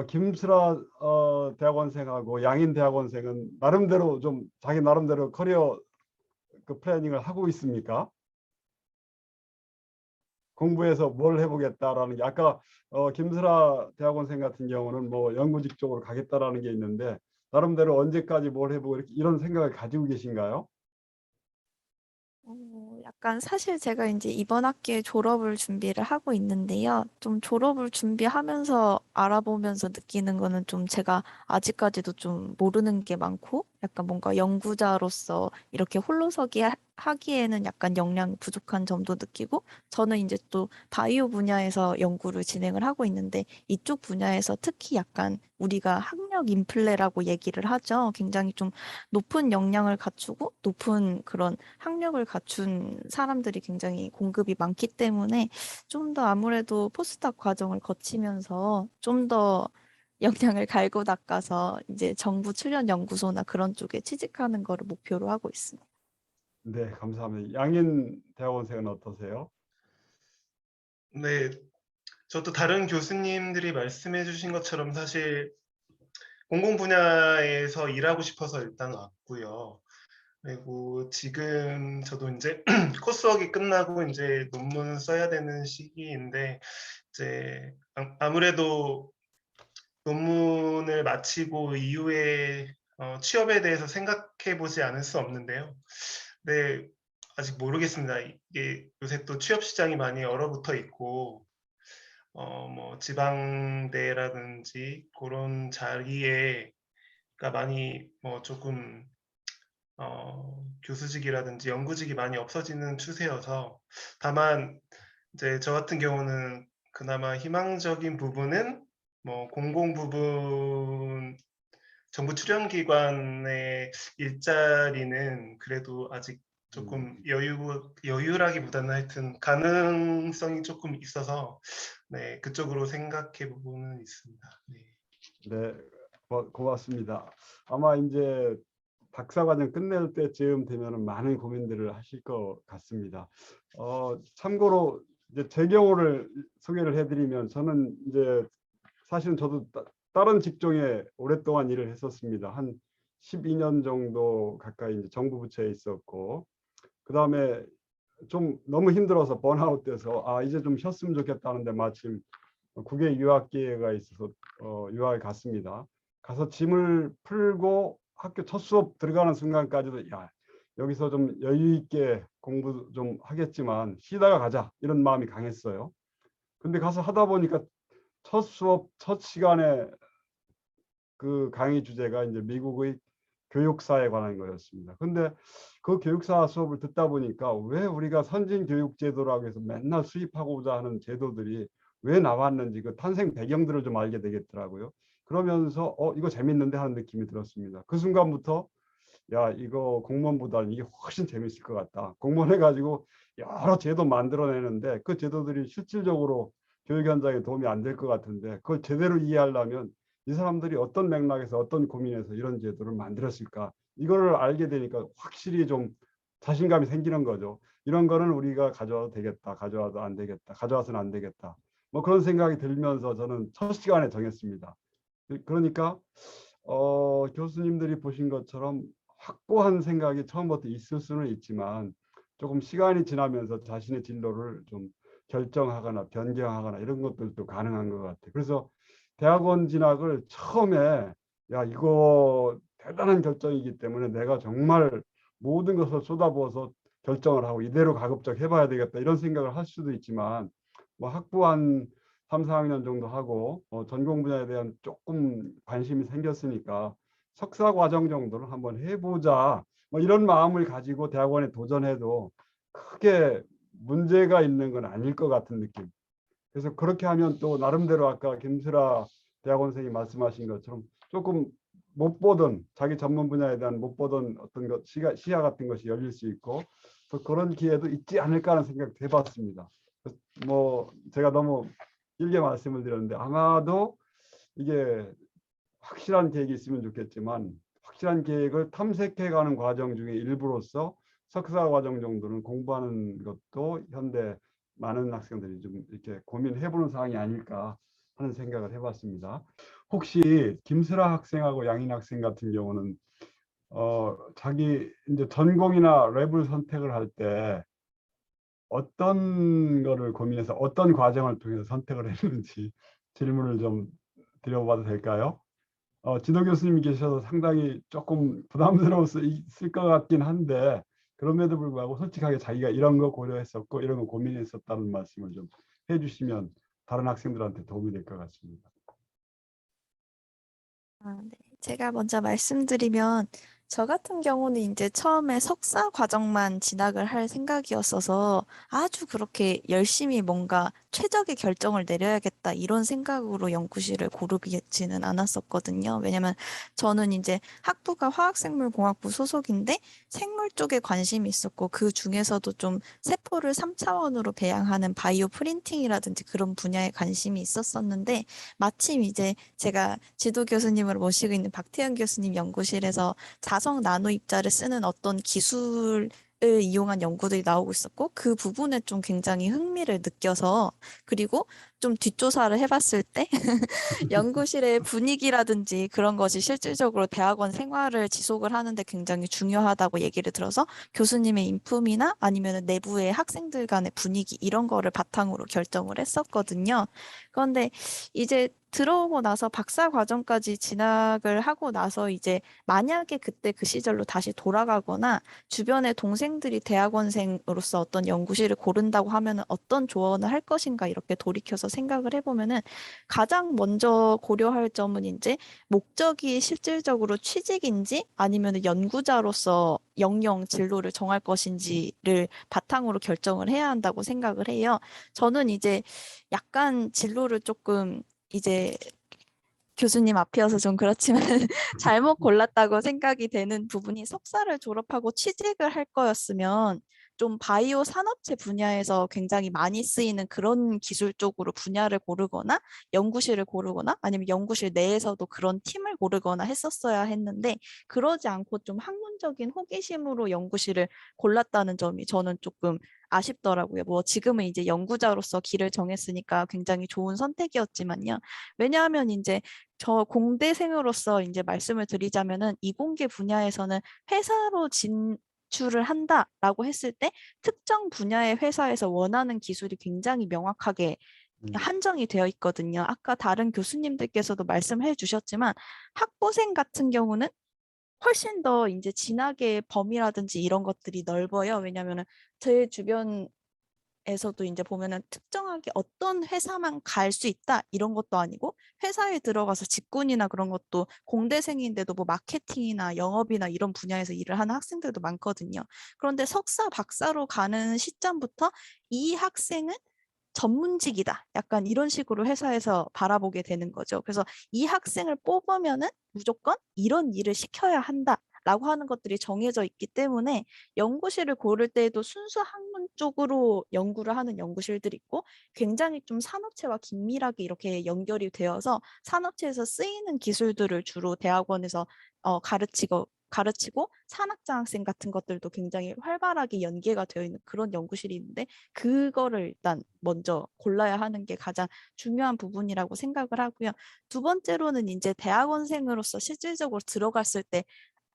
김슬아 대학원생하고 양인 대학원생은 나름대로 좀 자기 나름대로 커리어 그 플래닝을 하고 있습니까? 공부해서 뭘 해보겠다라는 게 아까 김슬아 대학원생 같은 경우는 뭐 연구직 쪽으로 가겠다라는 게 있는데 나름대로 언제까지 뭘 해보고 이렇게 이런 생각을 가지고 계신가요? 약간 사실 제가 이제 이번 학기에 졸업을 준비를 하고 있는데요. 좀 졸업을 준비하면서 알아보면서 느끼는 거는 좀 제가 아직까지도 좀 모르는 게 많고 약간 뭔가 연구자로서 이렇게 홀로서기 하기에는 약간 역량이 부족한 점도 느끼고 저는 이제 또 바이오 분야에서 연구를 진행을 하고 있는데 이쪽 분야에서 특히 약간 우리가 학력 인플레라고 얘기를 하죠. 굉장히 좀 높은 역량을 갖추고 높은 그런 학력을 갖춘 사람들이 굉장히 공급이 많기 때문에 좀 더 아무래도 포스닥 과정을 거치면서 좀 더 역량을 갈고 닦아서 이제 정부 출연 연구소나 그런 쪽에 취직하는 거를 목표로 하고 있습니다. 네, 감사합니다. 양인 대학원생은 어떠세요? 네, 저도 다른 교수님들이 말씀해 주신 것처럼 사실 공공 분야에서 일하고 싶어서 일단 왔고요. 그리고 지금 저도 이제 코스웍이 끝나고 이제 논문 써야 되는 시기인데 이제 아무래도 논문을 마치고 이후에 취업에 대해서 생각해 보지 않을 수 없는데요. 네, 아직 모르겠습니다. 이게 요새 또 취업 시장이 많이 얼어붙어 있고 뭐 지방대라든지 그런 자리에 가 많이 뭐 조금 교수직이라든지 연구직이 많이 없어지는 추세여서 다만 이제 저 같은 경우는 그나마 희망적인 부분은 뭐 공공 부분 정부 출연기관의 일자리는 그래도 아직 조금 여유라기보다는 하여튼 가능성이 조금 있어서 네, 그쪽으로 생각해 보고는 있습니다. 네. 네, 고맙습니다. 아마 이제 박사과정 끝낼 때쯤 되면 많은 고민들을 하실 것 같습니다. 참고로 이제 제 경우를 소개를 해드리면 저는 이제 사실은 저도 다른 직종에 오랫동안 일을 했었습니다. 한 12년 정도 가까이 이제 정부 부처에 있었고 그 다음에 좀 너무 힘들어서 번아웃 돼서 이제 좀 쉬었으면 좋겠다는데 마침 국외 유학 기회가 있어서 유학에 갔습니다. 가서 짐을 풀고 학교 첫 수업 들어가는 순간까지도 야 여기서 좀 여유 있게 공부 좀 하겠지만 쉬다가 가자 이런 마음이 강했어요. 근데 가서 하다 보니까 첫 수업 첫 시간에 그 강의 주제가 이제 미국의 교육사에 관한 거였습니다. 근데 그 교육사 수업을 듣다 보니까 왜 우리가 선진 교육 제도라고 해서 맨날 수입하고자 하는 제도들이 왜 나왔는지 그 탄생 배경들을 좀 알게 되겠더라고요. 그러면서 이거 재밌는데 하는 느낌이 들었습니다. 그 순간부터 야 이거 공무원보다는 이게 훨씬 재밌을 것 같다. 공무원 해가지고 여러 제도 만들어내는데 그 제도들이 실질적으로 교육 현장에 도움이 안 될 것 같은데 그걸 제대로 이해하려면 이 사람들이 어떤 맥락에서 어떤 고민에서 이런 제도를 만들었을까 이거를 알게 되니까 확실히 좀 자신감이 생기는 거죠. 이런 거는 우리가 가져와도 되겠다. 가져와도 안 되겠다. 가져와서는 안 되겠다. 뭐 그런 생각이 들면서 저는 첫 시간에 정했습니다. 그러니까 교수님들이 보신 것처럼 확고한 생각이 처음부터 있을 수는 있지만 조금 시간이 지나면서 자신의 진로를 좀 결정하거나 변경하거나 이런 것들도 가능한 것 같아요. 그래서 대학원 진학을 처음에 야 이거 대단한 결정이기 때문에 내가 정말 모든 것을 쏟아부어서 결정을 하고 이대로 가급적 해봐야 되겠다 이런 생각을 할 수도 있지만 뭐 학부 한 3, 4학년 정도 하고 전공 분야에 대한 조금 관심이 생겼으니까 석사 과정 정도는 한번 해보자 뭐 이런 마음을 가지고 대학원에 도전해도 크게 문제가 있는 건 아닐 것 같은 느낌. 그래서 그렇게 하면 또 나름대로 아까 김슬아 대학원생이 말씀하신 것처럼 조금 못 보던 자기 전문 분야에 대한 못 보던 어떤 것 시야 같은 것이 열릴 수 있고 또 그런 기회도 있지 않을까 하는 생각도 해봤습니다. 뭐 제가 너무 길게 말씀을 드렸는데 아마도 이게 확실한 계획이 있으면 좋겠지만 확실한 계획을 탐색해가는 과정 중에 일부로서 석사 과정 정도는 공부하는 것도 현대 많은 학생들이 좀 이렇게 고민해보는 사항이 아닐까 하는 생각을 해봤습니다. 혹시 김슬아 학생하고 양인 학생 같은 경우는 자기 이제 전공이나 랩을 선택을 할 때 어떤 거를 고민해서 어떤 과정을 통해서 선택을 했는지 질문을 좀 드려봐도 될까요? 지도 교수님이 계셔서 상당히 조금 부담스러울 수 있을 것 같긴 한데 그럼에도 불구하고 솔직하게 자기가 이런 거 고려했었고 이런 거 고민했었다는 말씀을 좀 해주시면 다른 학생들한테 도움이 될 것 같습니다. 네. 제가 먼저 말씀드리면 저 같은 경우는 이제 처음에 석사 과정만 진학을 할 생각이었어서 아주 그렇게 열심히 뭔가 최적의 결정을 내려야겠다 이런 생각으로 연구실을 고르지는 않았었거든요. 왜냐면 저는 이제 학부가 화학생물공학부 소속인데 생물 쪽에 관심이 있었고 그 중에서도 좀 세포를 3차원으로 배양하는 바이오 프린팅이라든지 그런 분야에 관심이 있었었는데 마침 이제 제가 지도 교수님을 모시고 있는 박태현 교수님 연구실에서 자석 나노 입자를 쓰는 어떤 기술을 이용한 연구들이 나오고 있었고 그 부분에 좀 굉장히 흥미를 느껴서 그리고 좀 뒷조사를 해봤을 때 연구실의 분위기라든지 그런 것이 실질적으로 대학원 생활을 지속을 하는데 굉장히 중요하다고 얘기를 들어서 교수님의 인품이나 아니면 내부의 학생들 간의 분위기 이런 거를 바탕으로 결정을 했었거든요. 그런데 이제 들어오고 나서 박사 과정까지 진학을 하고 나서 이제 만약에 그때 그 시절로 다시 돌아가거나 주변의 동생들이 대학원생으로서 어떤 연구실을 고른다고 하면은 어떤 조언을 할 것인가 이렇게 돌이켜서 생각을 해보면은 가장 먼저 고려할 점은 이제 목적이 실질적으로 취직인지 아니면 연구자로서 영영 진로를 정할 것인지를 바탕으로 결정을 해야 한다고 생각을 해요. 저는 이제 약간 진로를 조금 이제 교수님 앞이어서 좀 그렇지만 잘못 골랐다고 생각이 되는 부분이 석사를 졸업하고 취직을 할 거였으면 좀 바이오 산업체 분야에서 굉장히 많이 쓰이는 그런 기술 쪽으로 분야를 고르거나 연구실을 고르거나 아니면 연구실 내에서도 그런 팀을 고르거나 했었어야 했는데 그러지 않고 좀 학문적인 호기심으로 연구실을 골랐다는 점이 저는 조금 아쉽더라고요. 뭐 지금은 이제 연구자로서 길을 정했으니까 굉장히 좋은 선택이었지만요. 왜냐하면 이제 저 공대생으로서 이제 말씀을 드리자면은 이공계 분야에서는 회사로 진출을 한다라고 했을 때 특정 분야의 회사에서 원하는 기술이 굉장히 명확하게 한정이 되어 있거든요. 아까 다른 교수님들께서도 말씀해 주셨지만 학부생 같은 경우는 훨씬 더 이제 진학의 범위라든지 이런 것들이 넓어요. 왜냐하면은 제 주변 에서도 이제 보면은 특정하게 어떤 회사만 갈 수 있다 이런 것도 아니고 회사에 들어가서 직군이나 그런 것도 공대생인데도 뭐 마케팅이나 영업이나 이런 분야에서 일을 하는 학생들도 많거든요. 그런데 석사, 박사로 가는 시점부터 이 학생은 전문직이다. 약간 이런 식으로 회사에서 바라보게 되는 거죠. 그래서 이 학생을 뽑으면은 무조건 이런 일을 시켜야 한다. 라고 하는 것들이 정해져 있기 때문에 연구실을 고를 때에도 순수 학문 쪽으로 연구를 하는 연구실들이 있고 굉장히 좀 산업체와 긴밀하게 이렇게 연결이 되어서 산업체에서 쓰이는 기술들을 주로 대학원에서 가르치고 산학장학생 같은 것들도 굉장히 활발하게 연계가 되어 있는 그런 연구실이 있는데 그거를 일단 먼저 골라야 하는 게 가장 중요한 부분이라고 생각을 하고요. 두 번째로는 이제 대학원생으로서 실질적으로 들어갔을 때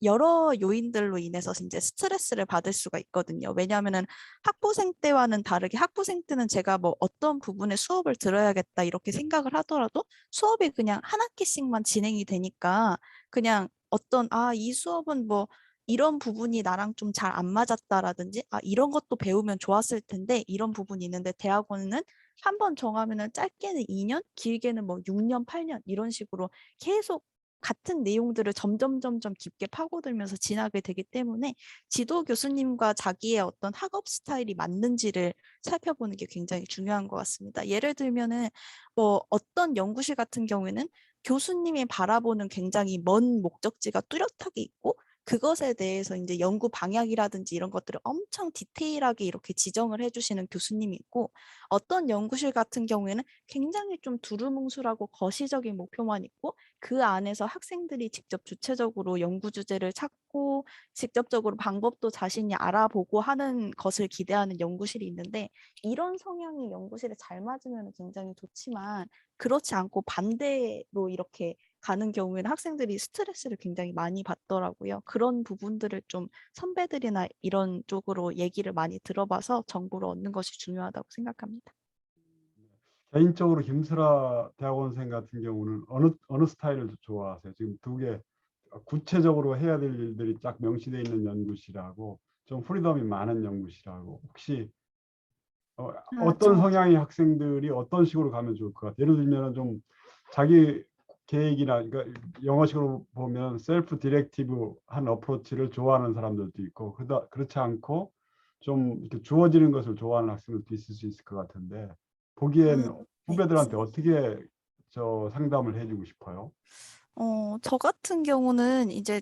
여러 요인들로 인해서 이제 스트레스를 받을 수가 있거든요. 왜냐하면은 학부생 때와는 다르게 학부생 때는 제가 뭐 어떤 부분의 수업을 들어야겠다 이렇게 생각을 하더라도 수업이 그냥 한 학기씩만 진행이 되니까 그냥 어떤 이 수업은 뭐 이런 부분이 나랑 좀 잘 안 맞았다라든지 이런 것도 배우면 좋았을 텐데 이런 부분이 있는데 대학원은 한 번 정하면은 짧게는 2년, 길게는 뭐 6년, 8년 이런 식으로 계속 같은 내용들을 점점 깊게 파고들면서 진학이 되기 때문에 지도 교수님과 자기의 어떤 학업 스타일이 맞는지를 살펴보는 게 굉장히 중요한 것 같습니다. 예를 들면은 뭐 어떤 연구실 같은 경우에는 교수님이 바라보는 굉장히 먼 목적지가 뚜렷하게 있고 그것에 대해서 이제 연구 방향이라든지 이런 것들을 엄청 디테일하게 이렇게 지정을 해주시는 교수님이 있고, 어떤 연구실 같은 경우에는 굉장히 좀 두루뭉술하고 거시적인 목표만 있고, 그 안에서 학생들이 직접 주체적으로 연구 주제를 찾고 직접적으로 방법도 자신이 알아보고 하는 것을 기대하는 연구실이 있는데, 이런 성향이 연구실에 잘 맞으면 굉장히 좋지만 그렇지 않고 반대로 이렇게 가는 경우에는 학생들이 스트레스를 굉장히 많이 받더라고요. 그런 부분들을 좀 선배들이나 이런 쪽으로 얘기를 많이 들어봐서 정보를 얻는 것이 중요하다고 생각합니다. 개인적으로 김슬아 대학원생 같은 경우는 어느 스타일을 좋아하세요? 지금 두 개 구체적으로 해야 될 일들이 딱 명시되어 있는 연구실하고 좀 프리덤이 많은 연구실하고 혹시 아, 어떤 성향의 학생들이 어떤 식으로 가면 좋을 것 같아요? 예를 들면 좀 자기 계획이나 그러니까 영어식으로 보면 셀프 디렉티브한 어프로치를 좋아하는 사람들도 있고 그렇지 않고 좀 이렇게 주어지는 것을 좋아하는 학생들도 있을 수 있을 것 같은데 보기엔 네, 후배들한테 맞습니다. 어떻게 상담을 해주고 싶어요? 저 같은 경우는 이제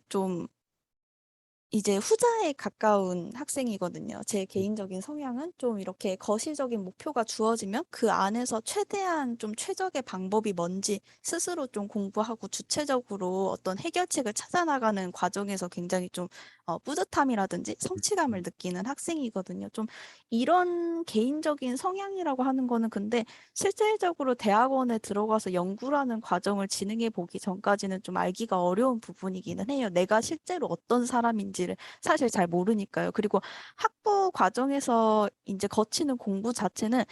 후자에 가까운 학생이거든요. 제 개인적인 성향은 좀 이렇게 거시적인 목표가 주어지면 그 안에서 최대한 좀 최적의 방법이 뭔지 스스로 좀 공부하고 주체적으로 어떤 해결책을 찾아나가는 과정에서 굉장히 좀 뿌듯함이라든지 성취감을 느끼는 학생이거든요. 좀 이런 개인적인 성향이라고 하는 거는 근데 실질적으로 대학원에 들어가서 연구라는 과정을 진행해 보기 전까지는 좀 알기가 어려운 부분이기는 해요. 내가 실제로 어떤 사람인지를 사실 잘 모르니까요. 그리고 학부 과정에서 이제 거치는 공부 자체는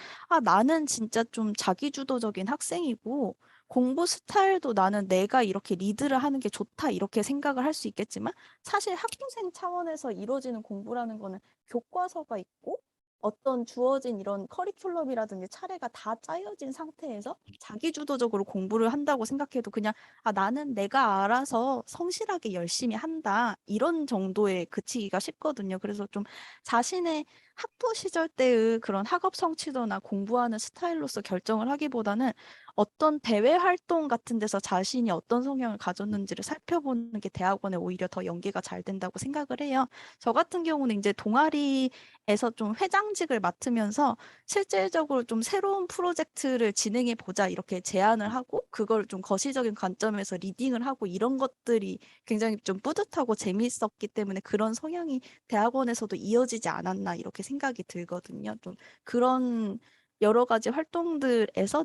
나는 진짜 좀 자기주도적인 학생이고 공부 스타일도 나는 내가 이렇게 리드를 하는 게 좋다 이렇게 생각을 할 수 있겠지만 사실 학부생 차원에서 이루어지는 공부라는 거는 교과서가 있고 어떤 주어진 이런 커리큘럼이라든지 차례가 다 짜여진 상태에서 자기주도적으로 공부를 한다고 생각해도 그냥 나는 내가 알아서 성실하게 열심히 한다. 이런 정도에 그치기가 쉽거든요. 그래서 좀 자신의 학부 시절 때의 그런 학업 성취도나 공부하는 스타일로서 결정을 하기보다는 어떤 대외 활동 같은 데서 자신이 어떤 성향을 가졌는지를 살펴보는 게 대학원에 오히려 더 연계가 잘 된다고 생각을 해요. 저 같은 경우는 이제 동아리에서 좀 회장직을 맡으면서 실질적으로 좀 새로운 프로젝트를 진행해 보자 이렇게 제안을 하고 그걸 좀 거시적인 관점에서 리딩을 하고 이런 것들이 굉장히 좀 뿌듯하고 재미있었기 때문에 그런 성향이 대학원에서도 이어지지 않았나 이렇게 생각이 들거든요. 좀 그런 여러 가지 활동들에서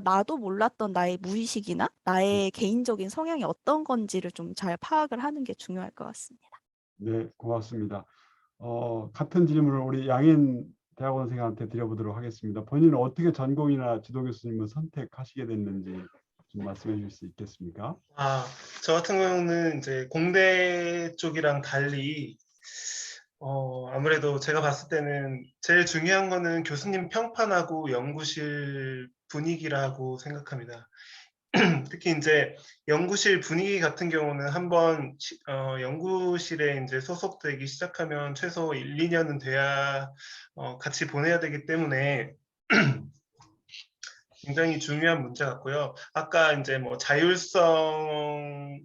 나도 몰랐던 나의 무의식이나 나의 개인적인 성향이 어떤 건지를 좀 잘 파악을 하는 게 중요할 것 같습니다. 네, 고맙습니다. 같은 질문을 우리 양인 대학원생한테 드려보도록 하겠습니다. 본인은 어떻게 전공이나 지도 교수님을 선택하시게 됐는지 좀 말씀해 주실 수 있겠습니까? 저 같은 경우는 이제 공대 쪽이랑 달리 아무래도 제가 봤을 때는 제일 중요한 거는 교수님 평판하고 연구실 분위기라고 생각합니다. 특히 이제 연구실 분위기 같은 경우는 한번 연구실에 이제 소속되기 시작하면 최소 1, 2년은 돼야 같이 보내야 되기 때문에 굉장히 중요한 문제 같고요. 아까 이제 뭐 자율성이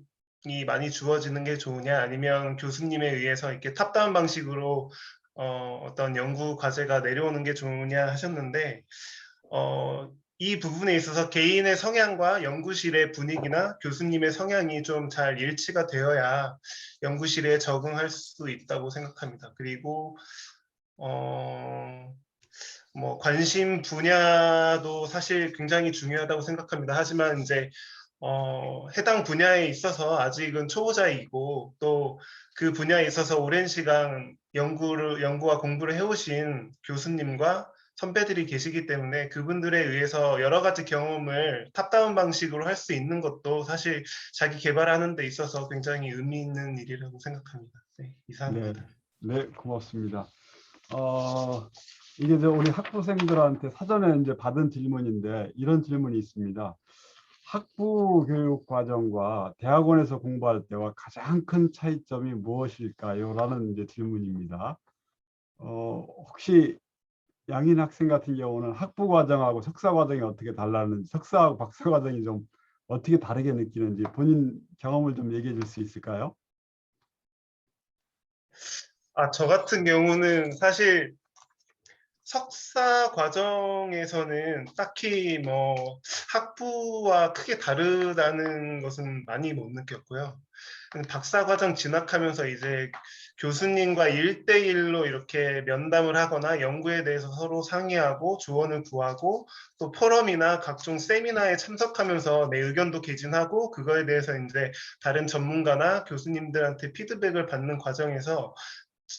많이 주어지는 게 좋으냐 아니면 교수님에 의해서 이렇게 탑다운 방식으로 어떤 연구 과제가 내려오는 게 좋으냐 하셨는데 이 부분에 있어서 개인의 성향과 연구실의 분위기나 교수님의 성향이 좀 잘 일치가 되어야 연구실에 적응할 수 있다고 생각합니다. 그리고 뭐 관심 분야도 사실 굉장히 중요하다고 생각합니다. 하지만 이제 해당 분야에 있어서 아직은 초보자이고 또 그 분야에 있어서 오랜 시간 연구와 공부를 해오신 교수님과 선배들이 계시기 때문에 그분들에 의해서 여러 가지 경험을 탑다운 방식으로 할 수 있는 것도 사실 자기 개발하는 데 있어서 굉장히 의미 있는 일이라고 생각합니다. 네, 네, 이상입니다. 네, 고맙습니다. 이게 우리 학부생들한테 사전에 이제 받은 질문인데 이런 질문이 있습니다. 학부 교육 과정과 대학원에서 공부할 때와 가장 큰 차이점이 무엇일까요? 라는 이제 질문입니다. 혹시 양인 학생 같은 경우는 학부 과정하고 석사 과정이 어떻게 달라는지, 석사하고 박사 과정이 좀 어떻게 다르게 느끼는지 본인 경험을 좀 얘기해 줄 수 있을까요? 저 같은 경우는 사실 석사 과정에서는 딱히 뭐 학부와 크게 다르다는 것은 많이 못 느꼈고요. 박사 과정 진학하면서 이제 교수님과 1대1로 이렇게 면담을 하거나 연구에 대해서 서로 상의하고 조언을 구하고 또 포럼이나 각종 세미나에 참석하면서 내 의견도 개진하고 그거에 대해서 이제 다른 전문가나 교수님들한테 피드백을 받는 과정에서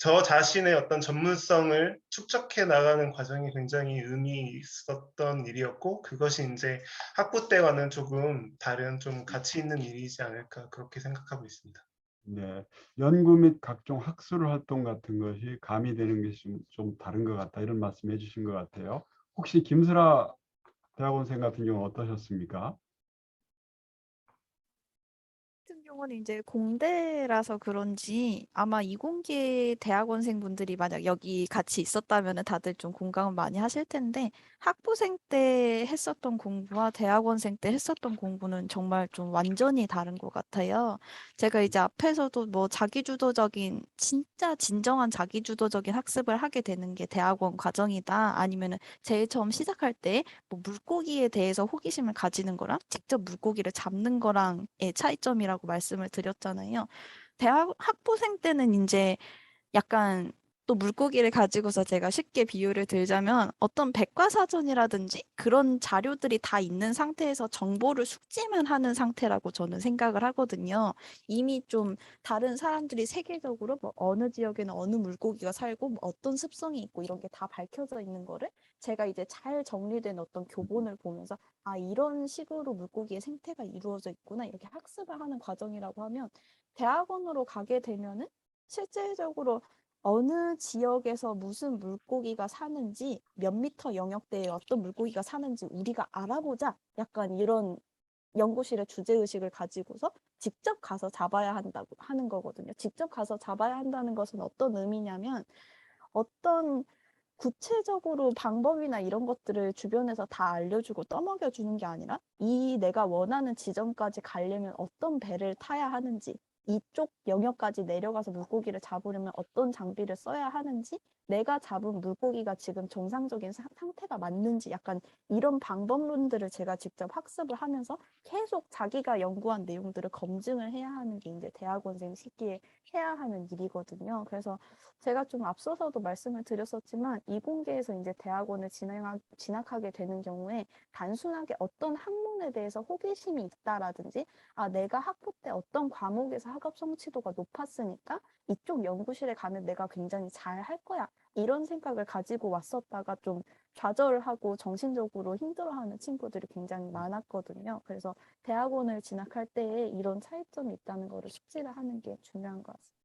저 자신의 어떤 전문성을 축적해 나가는 과정이 굉장히 의미 있었던 일이었고, 그것이 이제 학부 때와는 조금 다른 좀 가치 있는 일이지 않을까 그렇게 생각하고 있습니다. 네, 연구 및 각종 학술 활동 같은 것이 가미되는 것이 좀 다른 것 같다 이런 말씀해 주신 것 같아요. 혹시 김슬아 대학원생 같은 경우 어떠셨습니까? 같은 경우는 이제 공대라서 그런지 아마 이공계 대학원생분들이 만약 여기 같이 있었다면 다들 좀 공감을 많이 하실 텐데 학부생 때 했었던 공부와 대학원생 때 했었던 공부는 정말 좀 완전히 다른 것 같아요. 제가 이제 앞에서도 뭐 자기주도적인 진짜 진정한 자기주도적인 학습을 하게 되는 게 대학원 과정이다. 아니면은 제일 처음 시작할 때 뭐 물고기에 대해서 호기심을 가지는 거랑 직접 물고기를 잡는 거랑의 차이점이라고 말씀을 드렸잖아요. 대학 학부생 때는 이제 약간 또 물고기를 가지고서 제가 쉽게 비유를 들자면 어떤 백과사전이라든지 그런 자료들이 다 있는 상태에서 정보를 숙지만 하는 상태라고 저는 생각을 하거든요. 이미 좀 다른 사람들이 세계적으로 뭐 어느 지역에는 어느 물고기가 살고 뭐 어떤 습성이 있고 이런 게 다 밝혀져 있는 거를 제가 이제 잘 정리된 어떤 교본을 보면서 아, 이런 식으로 물고기의 생태가 이루어져 있구나 이렇게 학습을 하는 과정이라고 하면 대학원으로 가게 되면은 실질적으로 어느 지역에서 무슨 물고기가 사는지, 몇 미터 영역대에 어떤 물고기가 사는지 우리가 알아보자. 약간 이런 연구실의 주제의식을 가지고서 직접 가서 잡아야 한다고 하는 거거든요. 직접 가서 잡아야 한다는 것은 어떤 의미냐면 어떤 구체적으로 방법이나 이런 것들을 주변에서 다 알려주고 떠먹여 주는 게 아니라 이 내가 원하는 지점까지 가려면 어떤 배를 타야 하는지 이쪽 영역까지 내려가서 물고기를 잡으려면 어떤 장비를 써야 하는지 내가 잡은 물고기가 지금 정상적인 상태가 맞는지 약간 이런 방법론들을 제가 직접 학습을 하면서 계속 자기가 연구한 내용들을 검증을 해야 하는 게 이제 대학원생 시기에 해야 하는 일이거든요. 그래서 제가 좀 앞서서도 말씀을 드렸었지만 이공계에서 이제 대학원을 진학하게 되는 경우에 단순하게 어떤 학문에 대해서 호기심이 있다라든지 아 내가 학부 때 어떤 과목에서 학업 성취도가 높았으니까 이쪽 연구실에 가면 내가 굉장히 잘 할 거야 이런 생각을 가지고 왔었다가 좀 좌절하고 정신적으로 힘들어하는 친구들이 굉장히 많았거든요. 그래서 대학원을 진학할 때에 이런 차이점이 있다는 거를 숙지를 하는 게 중요한 것 같습니다.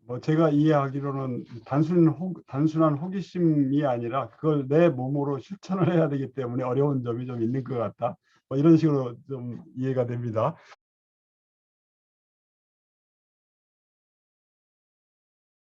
뭐 제가 이해하기로는 단순한 호기심이 아니라 그걸 내 몸으로 실천을 해야 되기 때문에 어려운 점이 좀 있는 것 같다. 뭐 이런 식으로 좀 이해가 됩니다.